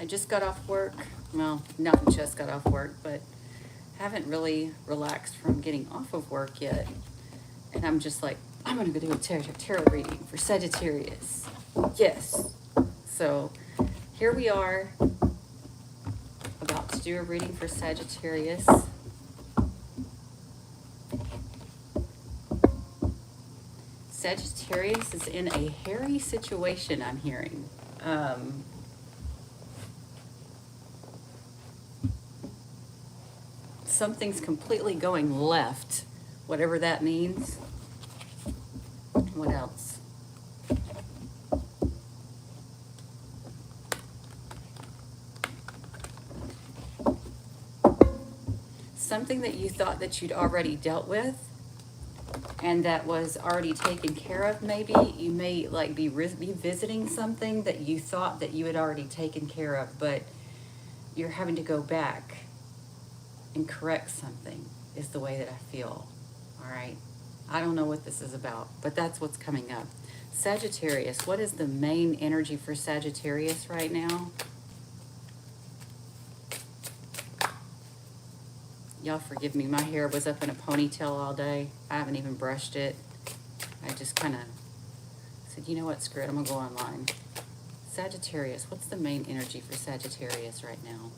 I just got off work. Well, not just got off work, but haven't really relaxed from getting off of work yet. And I'm just like, I'm going to go do a tarot reading for Sagittarius. Yes. So here we are, about to do a reading for Sagittarius. Sagittarius is in a hairy situation, I'm hearing. Something's completely going left, whatever that means. What else? Something that you thought that you'd already dealt with and that was already taken care of, maybe. You may like be revisiting something that you thought that you had already taken care of, but you're having to go back and correct something, is the way that I feel. All right. I don't know what this is about, but that's what's coming up. Sagittarius, what is the main energy for Sagittarius right now? Y'all forgive me, my hair was up in a ponytail all day. I haven't even brushed it. I just kind of said, you know what, screw it, I'm gonna go online. Sagittarius, what's the main energy for Sagittarius right now?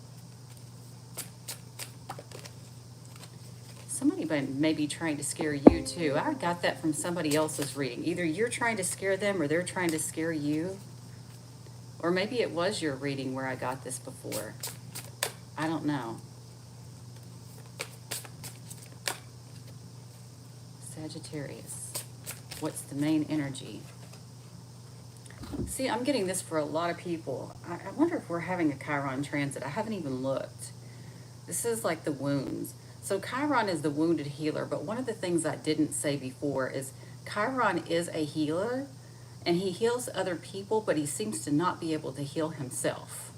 Somebody may be trying to scare you too. I got that from somebody else's reading. Either you're trying to scare them or they're trying to scare you. Or maybe it was your reading where I got this before. I don't know. Sagittarius, what's the main energy? See, I'm getting this for a lot of people. I wonder if we're having a Chiron transit. I haven't even looked. This is like the wounds. So Chiron is the wounded healer, but one of the things I didn't say before is Chiron is a healer, and he heals other people, but he seems to not be able to heal himself.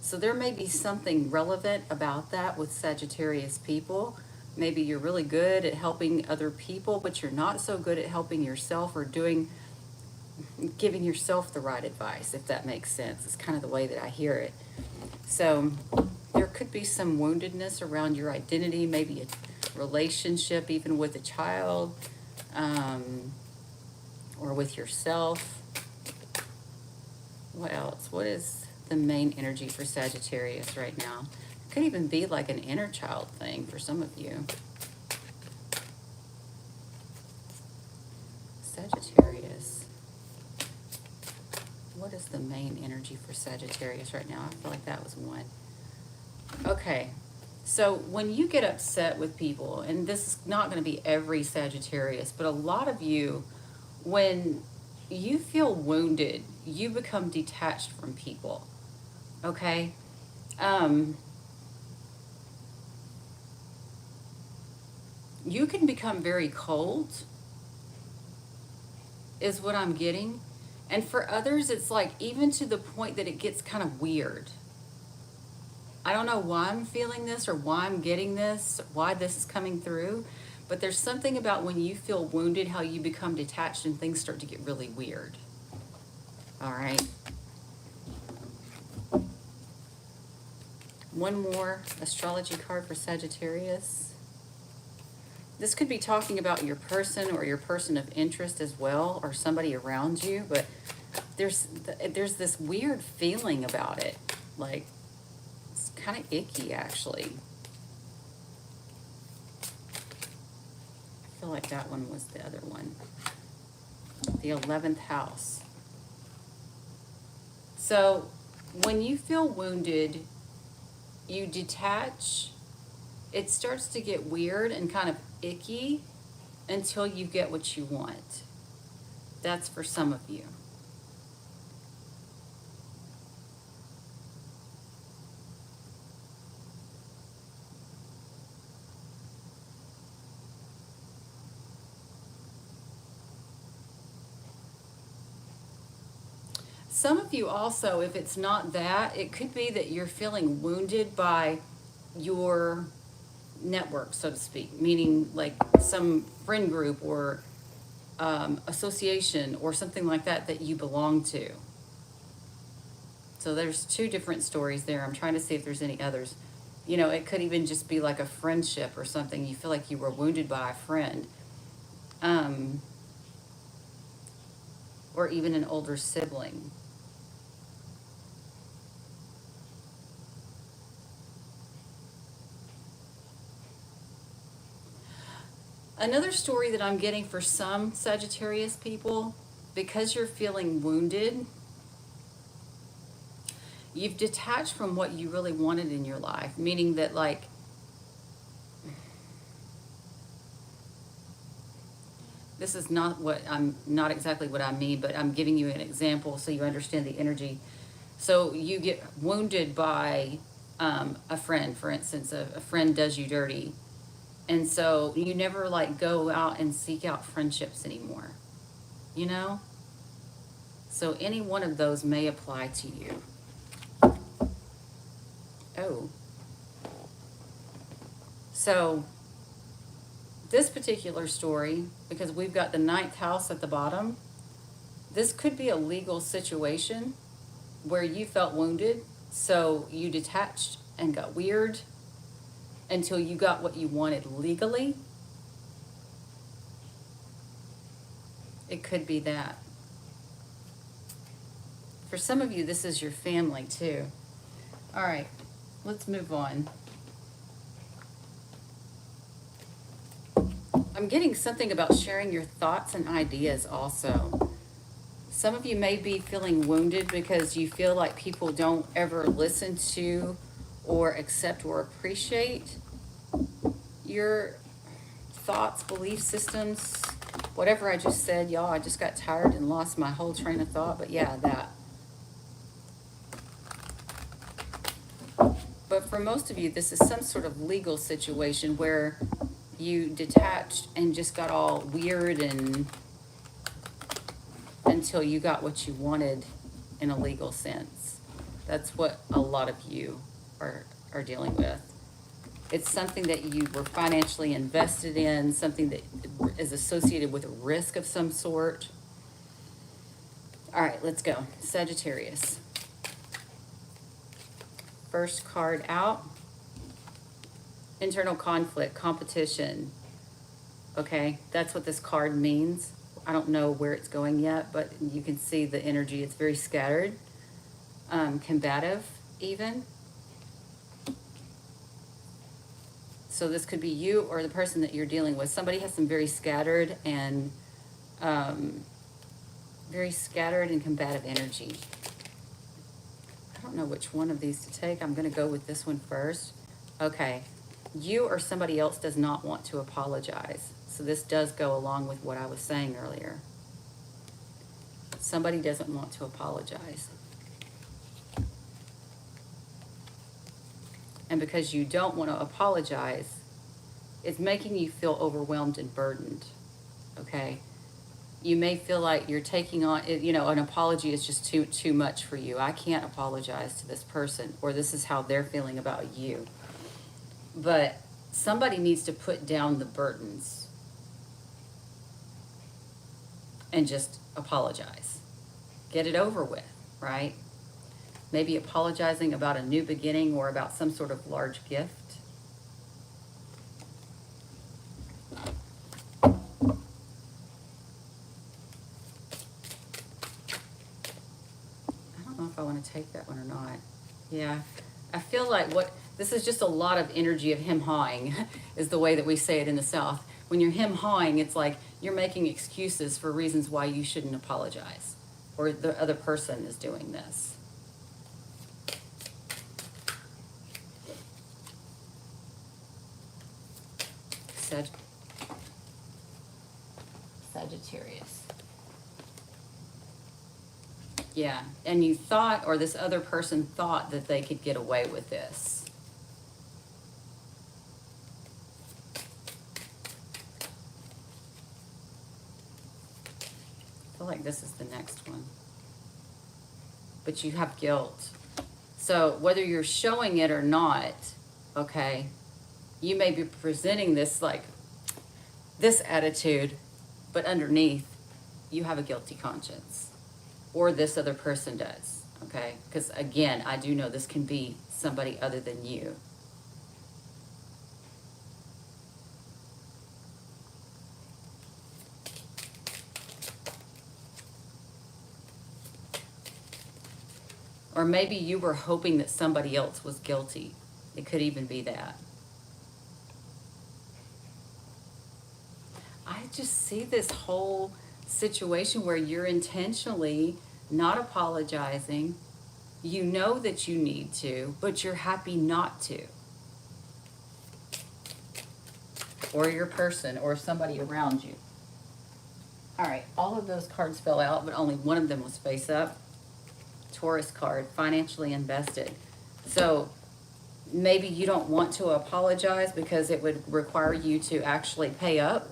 So there may be something relevant about that with Sagittarius people. Maybe you're really good at helping other people, but you're not so good at helping yourself or giving yourself the right advice, if that makes sense. It's kind of the way that I hear it. So there could be some woundedness around your identity, maybe a relationship, even with a child, or with yourself. What else? What is the main energy for Sagittarius right now? Could even be like an inner child thing for some of you. Sagittarius. What is the main energy for Sagittarius right now? I feel like that was one. Okay, so when you get upset with people, and this is not going to be every Sagittarius, but a lot of you, when you feel wounded, you become detached from people. Okay? You can become very cold, is what I'm getting. And for others, it's like even to the point that it gets kind of weird. I don't know why I'm feeling this or why I'm getting this, why this is coming through, but there's something about when you feel wounded, how you become detached and things start to get really weird. All right. One more astrology card for Sagittarius. This could be talking about your person or your person of interest as well, or somebody around you, but there's this weird feeling about it. Like, it's kind of icky, actually. I feel like that one was the other one. The 11th house. So, when you feel wounded, you detach. It starts to get weird and kind of icky until you get what you want. That's for some of you. Some of you also, if it's not that, it could be that you're feeling wounded by your network, so to speak, meaning like some friend group or association or something like that that you belong to. So there's two different stories there. I'm trying to see if there's any others. You know, it could even just be like a friendship or something. You feel like you were wounded by a friend. Um, or even an older sibling. Another story that I'm getting for some Sagittarius people, because you're feeling wounded, you've detached from what you really wanted in your life, meaning that, like, this is not exactly what I mean, but I'm giving you an example so you understand the energy. So you get wounded by a friend, for instance, a friend does you dirty. And so you never like go out and seek out friendships anymore, you know? So any one of those may apply to you. Oh. So this particular story, because we've got the ninth house at the bottom, this could be a legal situation where you felt wounded, so you detached and got weird until you got what you wanted legally. It could be that. For some of you, this is your family too. All right, let's move on. I'm getting something about sharing your thoughts and ideas also. Some of you may be feeling wounded because you feel like people don't ever listen to or accept or appreciate your thoughts, belief systems, whatever I just said, y'all. I just got tired and lost my whole train of thought, but yeah, that. But for most of you, this is some sort of legal situation where you detached and just got all weird and until you got what you wanted in a legal sense. That's what a lot of you are dealing with. It's something that you were financially invested in, something that is associated with a risk of some sort. All right, let's go. Sagittarius. First card out. Internal conflict, competition. Okay, that's what this card means. I don't know where it's going yet, but you can see the energy. It's very scattered, combative even. So this could be you or the person that you're dealing with. Somebody has some very scattered and combative energy. I don't know which one of these to take. I'm going to go with this one first. Okay. You or somebody else does not want to apologize. So this does go along with what I was saying earlier. Somebody doesn't want to apologize. And because you don't want to apologize, it's making you feel overwhelmed and burdened. Okay? You may feel like you're taking on, you know, an apology is just too much for you. I can't apologize to this person, or this is how they're feeling about you. But somebody needs to put down the burdens and just apologize. Get it over with, right? Maybe apologizing about a new beginning or about some sort of large gift. I don't know if I want to take that one or not. Yeah, I feel like this is just a lot of energy of him-hawing is the way that we say it in the South. When you're him-hawing, it's like you're making excuses for reasons why you shouldn't apologize, or the other person is doing this. Sagittarius. Yeah, and you thought, or this other person thought that they could get away with this. I feel like this is the next one. But you have guilt. So whether you're showing it or not, okay, you may be presenting this like this attitude, but underneath you have a guilty conscience, or this other person does. okay? Because again, I do know this can be somebody other than you. Or maybe you were hoping that somebody else was guilty. It could even be that. I just see this whole situation where you're intentionally not apologizing. You know that you need to, but you're happy not to. Or your person or somebody around you. All right, all of those cards fell out, but only one of them was face up. Taurus card, financially invested. So maybe you don't want to apologize because it would require you to actually pay up,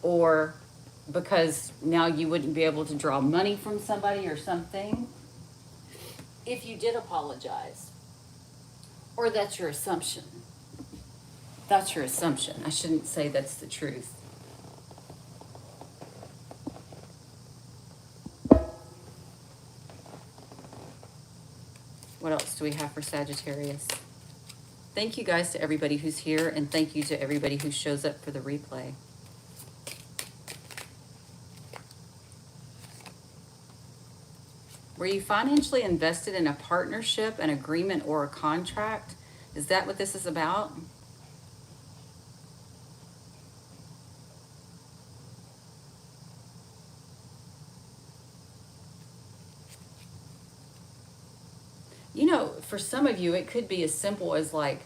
or because now you wouldn't be able to draw money from somebody or something if you did apologize. Or that's your assumption. That's your assumption. I shouldn't say that's the truth. What else do we have for Sagittarius? Thank you guys to everybody who's here, and thank you to everybody who shows up for the replay. Were you financially invested in a partnership, an agreement, or a contract? Is that what this is about? You know, for some of you, it could be as simple as like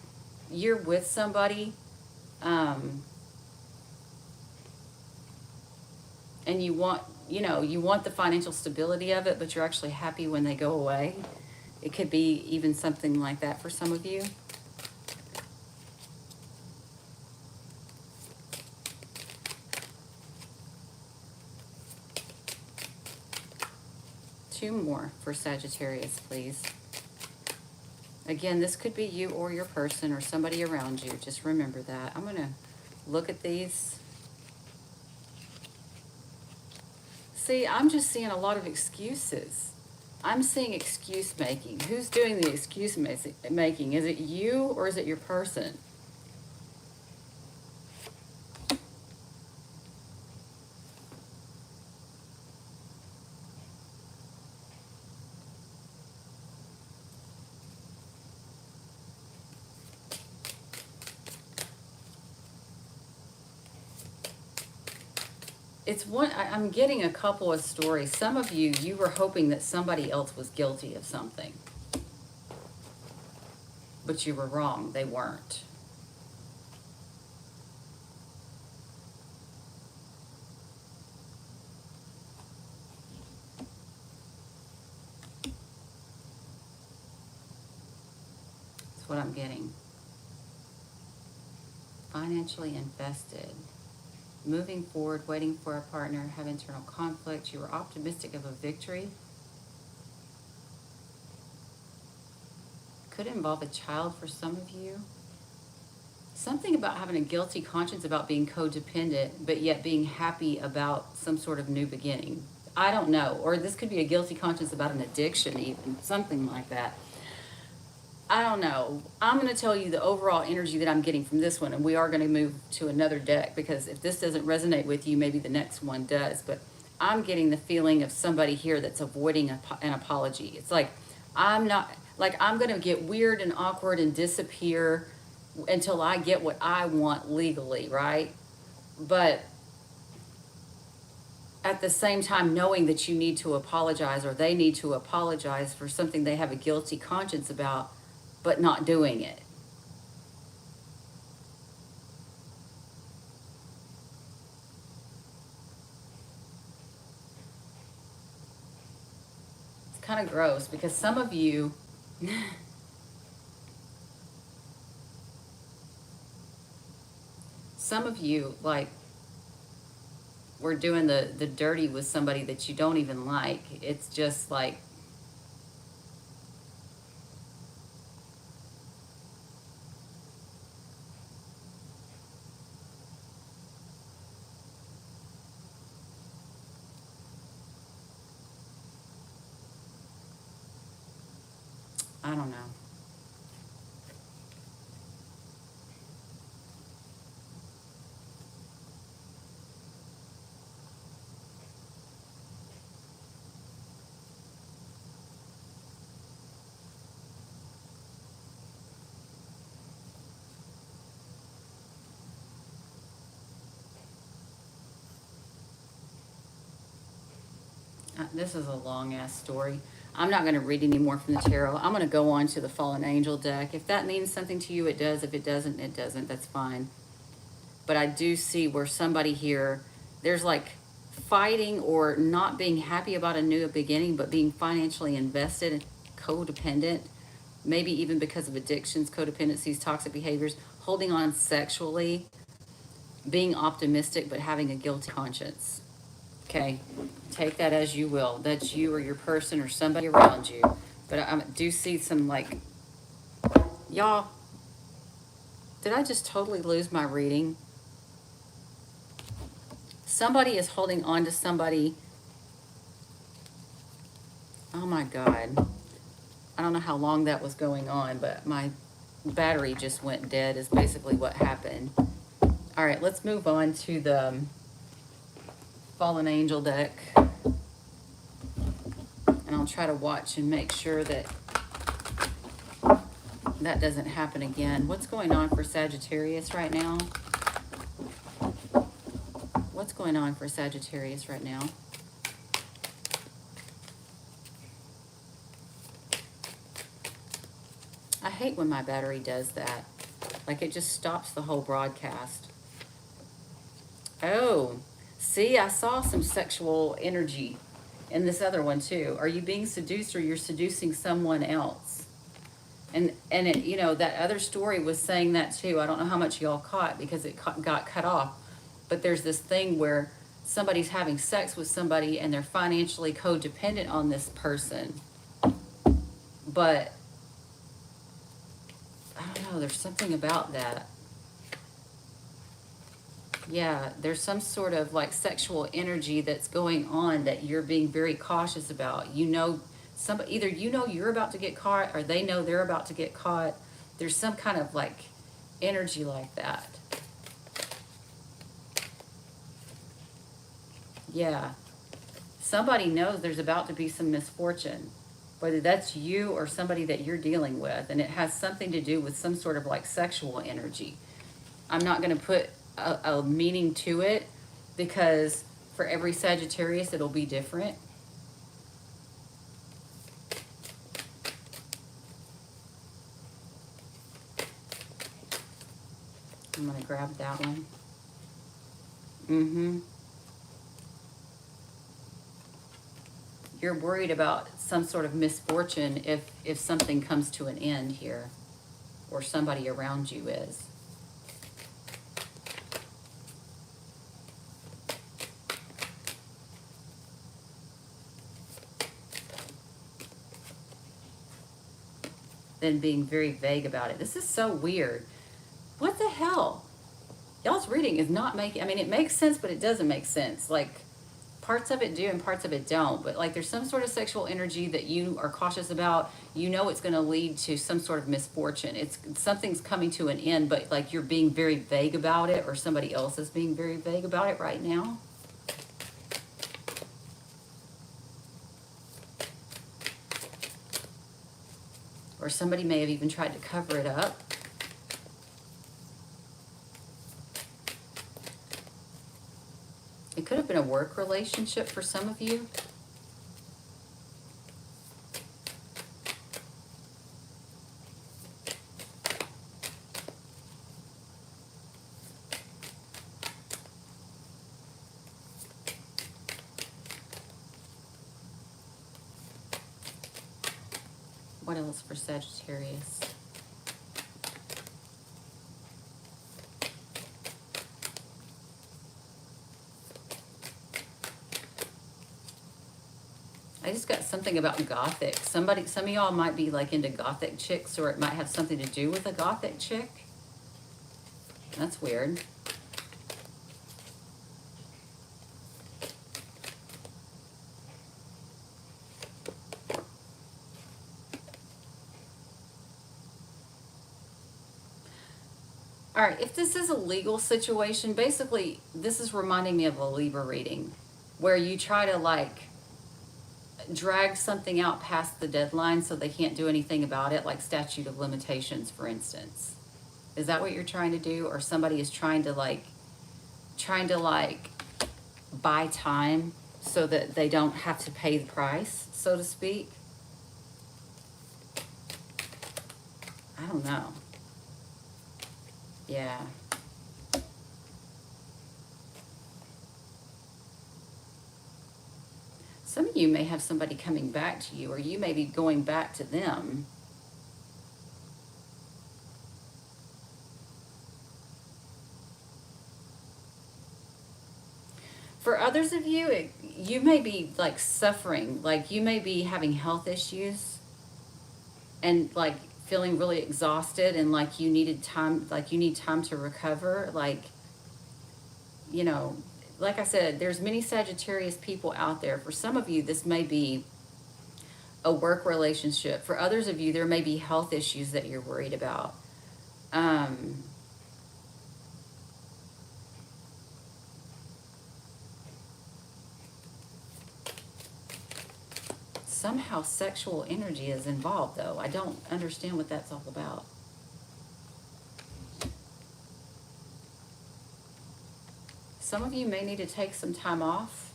you're with somebody and you want, you want the financial stability of it, but you're actually happy when they go away. It could be even something like that for some of you. Two more for Sagittarius, please. Again, this could be you or your person or somebody around you. Just remember that. I'm going to look at these. See, I'm just seeing a lot of excuses. I'm seeing excuse making. Who's doing the excuse making? Is it you or is it your person? It's one, I'm getting a couple of stories. Some of you, you were hoping that somebody else was guilty of something. But you were wrong. They weren't. That's what I'm getting. Financially invested. Moving forward, waiting for a partner, have internal conflict. You were optimistic of a victory. Could involve a child for some of you. Something about having a guilty conscience about being codependent, but yet being happy about some sort of new beginning. I don't know. Or this could be a guilty conscience about an addiction even. Something like that. I don't know. I'm going to tell you the overall energy that I'm getting from this one, and we are going to move to another deck because if this doesn't resonate with you, maybe the next one does. But I'm getting the feeling of somebody here that's avoiding an apology. It's like I'm going to get weird and awkward and disappear until I get what I want legally, right? But at the same time, knowing that you need to apologize or they need to apologize for something they have a guilty conscience about, but not doing it. It's kind of gross because some of you like we're doing the dirty with somebody that you don't even like. It's just like I don't know. This is a long ass story. I'm not going to read any more from the tarot. I'm going to go on to the fallen angel deck. If that means something to you, it does. If it doesn't, it doesn't. That's fine. But I do see where somebody here, there's like fighting or not being happy about a new beginning, but being financially invested and codependent, maybe even because of addictions, codependencies, toxic behaviors, holding on sexually, being optimistic, but having a guilty conscience. Okay, take that as you will. That's you or your person or somebody around you. But I do see some like, y'all, did I just totally lose my reading? Somebody is holding on to somebody. Oh my God. I don't know how long that was going on, but my battery just went dead is basically what happened. All right, let's move on to the fallen angel deck. And I'll try to watch and make sure that that doesn't happen again. What's going on for Sagittarius right now? What's going on for Sagittarius right now? I hate when my battery does that. Like it just stops the whole broadcast. Oh, see, I saw some sexual energy in this other one too. Are you being seduced or you're seducing someone else? And it, you know, that other story was saying that too. I don't know how much y'all caught because it got cut off. But there's this thing where somebody's having sex with somebody and they're financially codependent on this person. But I don't know, there's something about that. Yeah, there's some sort of like sexual energy that's going on that you're being very cautious about. You know, either you know you're about to get caught or they know they're about to get caught. There's some kind of like energy like that. Yeah. Somebody knows there's about to be some misfortune, whether that's you or somebody that you're dealing with, and it has something to do with some sort of like sexual energy. I'm not going to put a meaning to it because for every Sagittarius it'll be different. I'm going to grab that one. You're worried about some sort of misfortune if something comes to an end here, or somebody around you is. Then being very vague about it. This is so weird. What the hell? Y'all's reading is not making, I mean, it makes sense, but it doesn't make sense. Like, parts of it do and parts of it don't. But like there's some sort of sexual energy that you are cautious about. You know it's going to lead to some sort of misfortune. It's something's coming to an end, but like you're being very vague about it, or somebody else is being very vague about it right now. Or somebody may have even tried to cover it up. It could have been a work relationship for some of you. What else for Sagittarius? I just got something about gothic. Some of y'all might be like into gothic chicks, or it might have something to do with a gothic chick. That's weird. All right, if this is a legal situation, basically, this is reminding me of a Libra reading where you try to like drag something out past the deadline so they can't do anything about it, like statute of limitations, for instance. Is that what you're trying to do? Or somebody is trying to like buy time so that they don't have to pay the price, so to speak? I don't know. Yeah. Some of you may have somebody coming back to you, or you may be going back to them. For others of you, you may be like suffering, like you may be having health issues and like feeling really exhausted and like you needed time, like you need time to recover. Like, you know, like I said, there's many Sagittarius people out there. For some of you, this may be a work relationship. For others of you, there may be health issues that you're worried about. Um, Somehow sexual energy is involved, though. I don't understand what that's all about. Some of you may need to take some time off.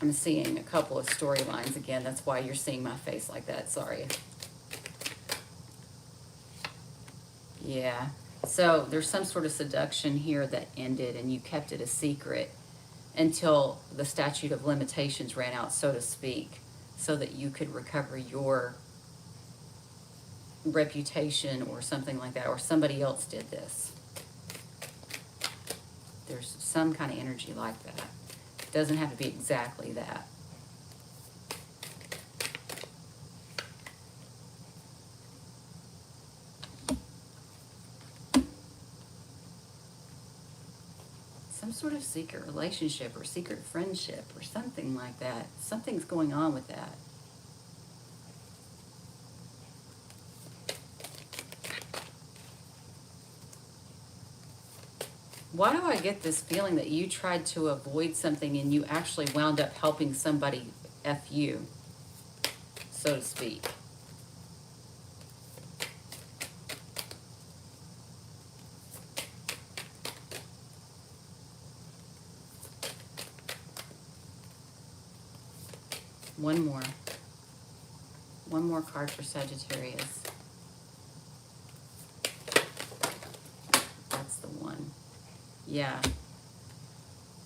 I'm seeing a couple of storylines again. That's why you're seeing my face like that. Sorry. Yeah. So there's some sort of seduction here that ended and you kept it a secret until the statute of limitations ran out, so to speak, so that you could recover your reputation or something like that, or somebody else did this. There's some kind of energy like that. It doesn't have to be exactly that. Some sort of secret relationship or secret friendship or something like that. Something's going on with that. Why do I get this feeling that you tried to avoid something and you actually wound up helping somebody F you, so to speak? One more. One more card for Sagittarius. That's the one. Yeah.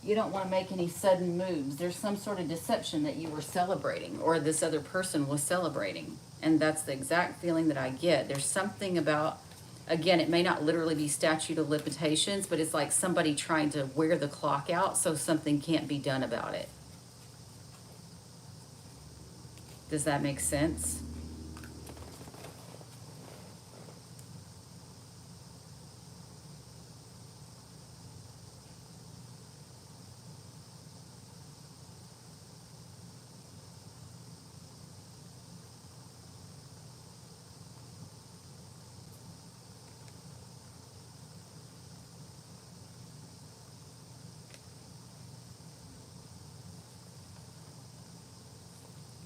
You don't want to make any sudden moves. There's some sort of deception that you were celebrating or this other person was celebrating. And that's the exact feeling that I get. There's something about, again, it may not literally be statute of limitations, but it's like somebody trying to wear the clock out so something can't be done about it. Does that make sense?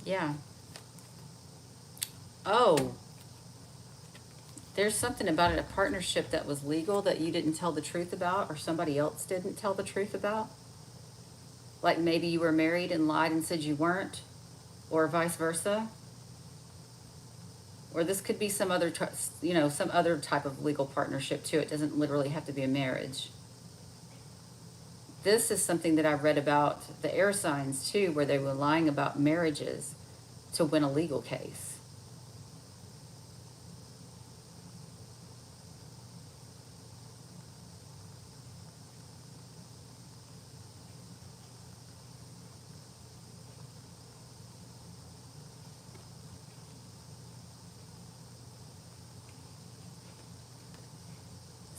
Yeah. Oh, there's something about it, a partnership that was legal that you didn't tell the truth about, or somebody else didn't tell the truth about. Like maybe you were married and lied and said you weren't, or vice versa. Or this could be some other, some other type of legal partnership too. It doesn't literally have to be a marriage. This is something that I read about the air signs too, where they were lying about marriages to win a legal case.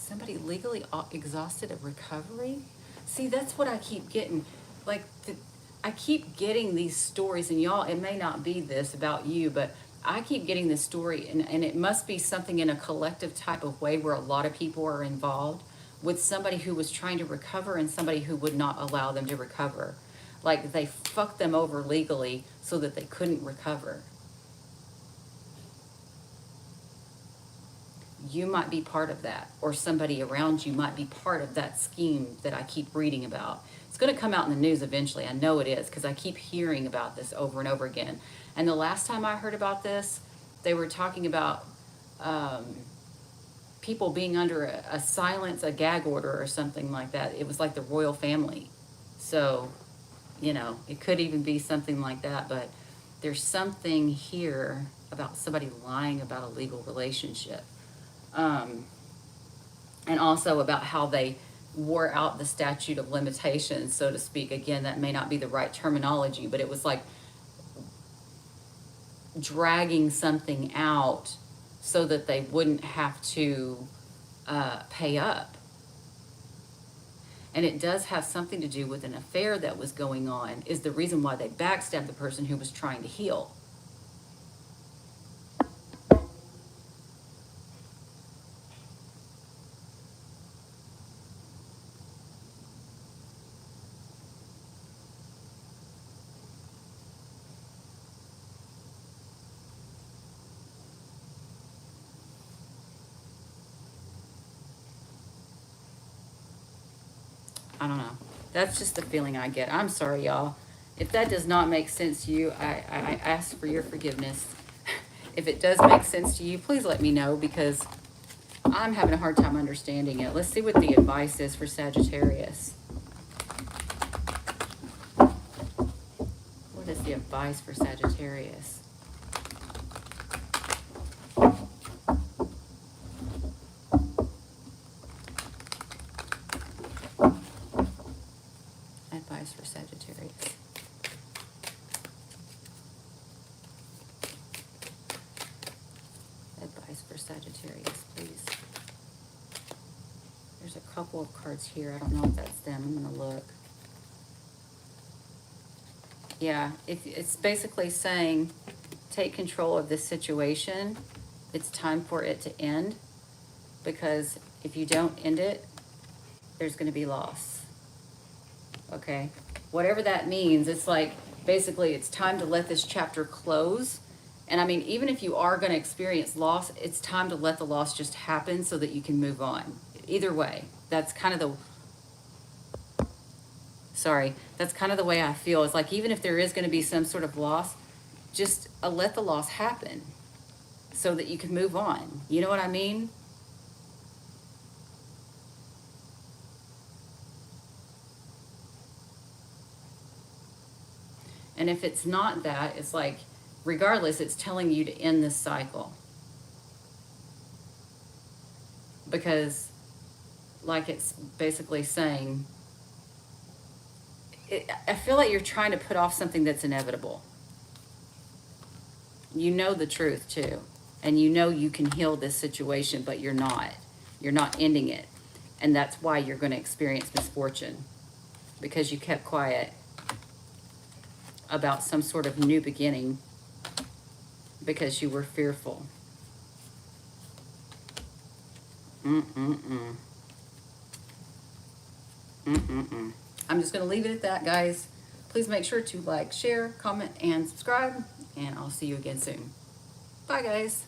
somebody legally exhausted of recovery. See, that's what I keep getting. Like, I keep getting these stories, and y'all, it may not be this about you, but I keep getting this story, and it must be something in a collective type of way where a lot of people are involved with somebody who was trying to recover and somebody who would not allow them to recover. Like, they fucked them over legally so that they couldn't recover. You might be part of that, or somebody around you might be part of that scheme that I keep reading about. It's going to come out in the news eventually. I know it is, because I keep hearing about this over and over again. And the last time I heard about this, they were talking about people being under a silence, a gag order or something like that. It was like the royal family. So, you know, it could even be something like that. But there's something here about somebody lying about a legal relationship. And also about how they wore out the statute of limitations, so to speak. Again, that may not be the right terminology, but it was like dragging something out so that they wouldn't have to pay up. And it does have something to do with an affair that was going on, is the reason why they backstabbed the person who was trying to heal. I don't know. That's just the feeling I get. I'm sorry, y'all. If that does not make sense to you, I ask for your forgiveness. If it does make sense to you, please let me know, because I'm having a hard time understanding it. Let's see what the advice is for Sagittarius. What is the advice for Sagittarius? Advice for Sagittarius. Advice for Sagittarius, please. There's a couple of cards here. I don't know if that's them. I'm going to look. Yeah, it's basically saying take control of this situation. It's time for it to end, because if you don't end it, there's going to be loss. Okay? Whatever that means, it's like basically it's time to let this chapter close. And I mean, even if you are going to experience loss, it's time to let the loss just happen so that you can move on. Either way, that's kind of the that's kind of the way I feel. It's like, even if there is going to be some sort of loss, just let the loss happen so that you can move on. You know what I mean? And if it's not that, it's like, regardless, it's telling you to end this cycle. Because, like it's basically saying, I feel like you're trying to put off something that's inevitable. You know the truth too. And you know you can heal this situation, but you're not. You're not ending it. And that's why you're going to experience misfortune. Because you kept quiet about some sort of new beginning. Because you were fearful. Mm-mm-mm. Mm-mm-mm. I'm just going to leave it at that, guys. Please make sure to like, share, comment, and subscribe. And I'll see you again soon. Bye, guys.